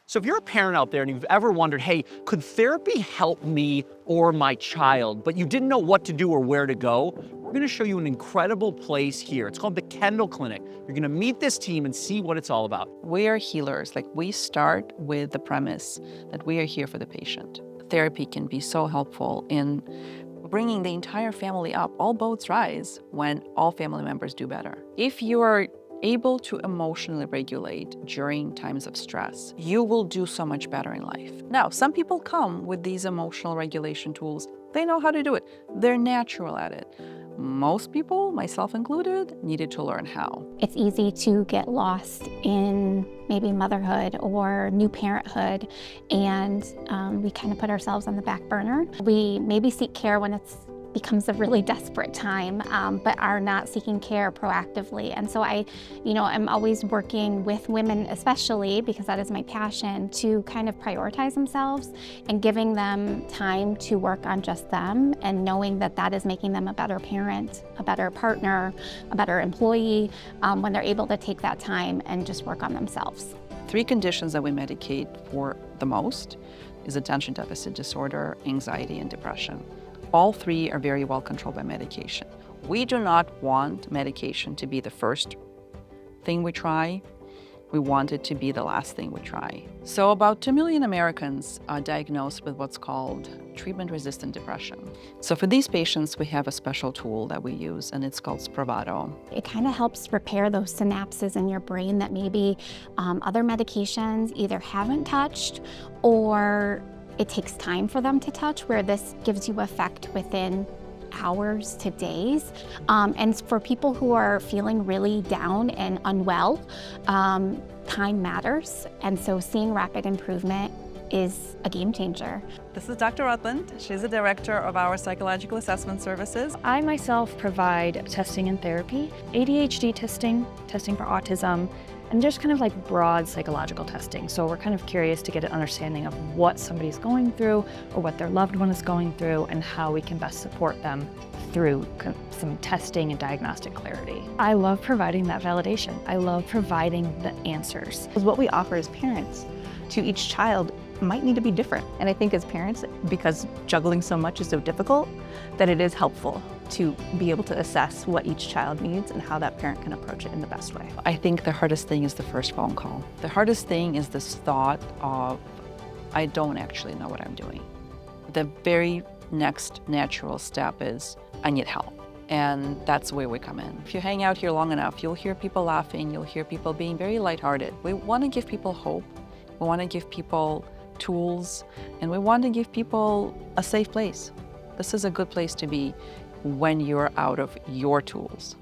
So if you're a parent out there and you've ever wondered, hey, could therapy help me or my child, but you didn't know what to do or where to go, we're gonna show you an incredible place here. It's called the Kendal Clinic. You're gonna meet this team and see what it's all about. We are healers. We start with the premise that we are here for the patient. Therapy can be so helpful in bringing the entire family up. All boats rise when all family members do better. If you are able to emotionally regulate during times of stress, you will do so much better in life. Now, some people come with these emotional regulation tools. They know how to do it. They're natural at it. Most people, myself included, needed to learn how. It's easy to get lost in maybe motherhood or new parenthood, and we kind of put ourselves on the back burner. We maybe seek care when it becomes a really desperate time, but are not seeking care proactively. And so I'm always working with women, especially because that is my passion, to kind of prioritize themselves and giving them time to work on just them, and knowing that that is making them a better parent, a better partner, a better employee, when they're able to take that time and just work on themselves. 3 conditions that we medicate for the most is attention deficit disorder, anxiety, and depression. All 3 are very well controlled by medication. We do not want medication to be the first thing we try. We want it to be the last thing we try. So about 2 million Americans are diagnosed with what's called treatment-resistant depression. So for these patients, we have a special tool that we use, and it's called Spravato. It kind of helps repair those synapses in your brain that maybe other medications either haven't touched, or it takes time for them to touch, where this gives you effect within hours to days. And for people who are feeling really down and unwell, time matters. And so seeing rapid improvement is a game changer. This is Dr. Rutland. She's the director of our psychological assessment services. I myself provide testing and therapy, ADHD testing for autism, and just kind of broad psychological testing. So we're kind of curious to get an understanding of what somebody's going through or what their loved one is going through, and how we can best support them through some testing and diagnostic clarity. I love providing that validation. I love providing the answers. What we offer as parents to each child might need to be different. And I think as parents, because juggling so much is so difficult, that it is helpful to be able to assess what each child needs and how that parent can approach it in the best way. I think the hardest thing is the first phone call. The hardest thing is this thought of, I don't actually know what I'm doing. The very next natural step is, I need help. And that's where we come in. If you hang out here long enough, you'll hear people laughing, you'll hear people being very lighthearted. We want to give people hope. We want to give people tools, and we want to give people a safe place. This is a good place to be when you're out of your tools.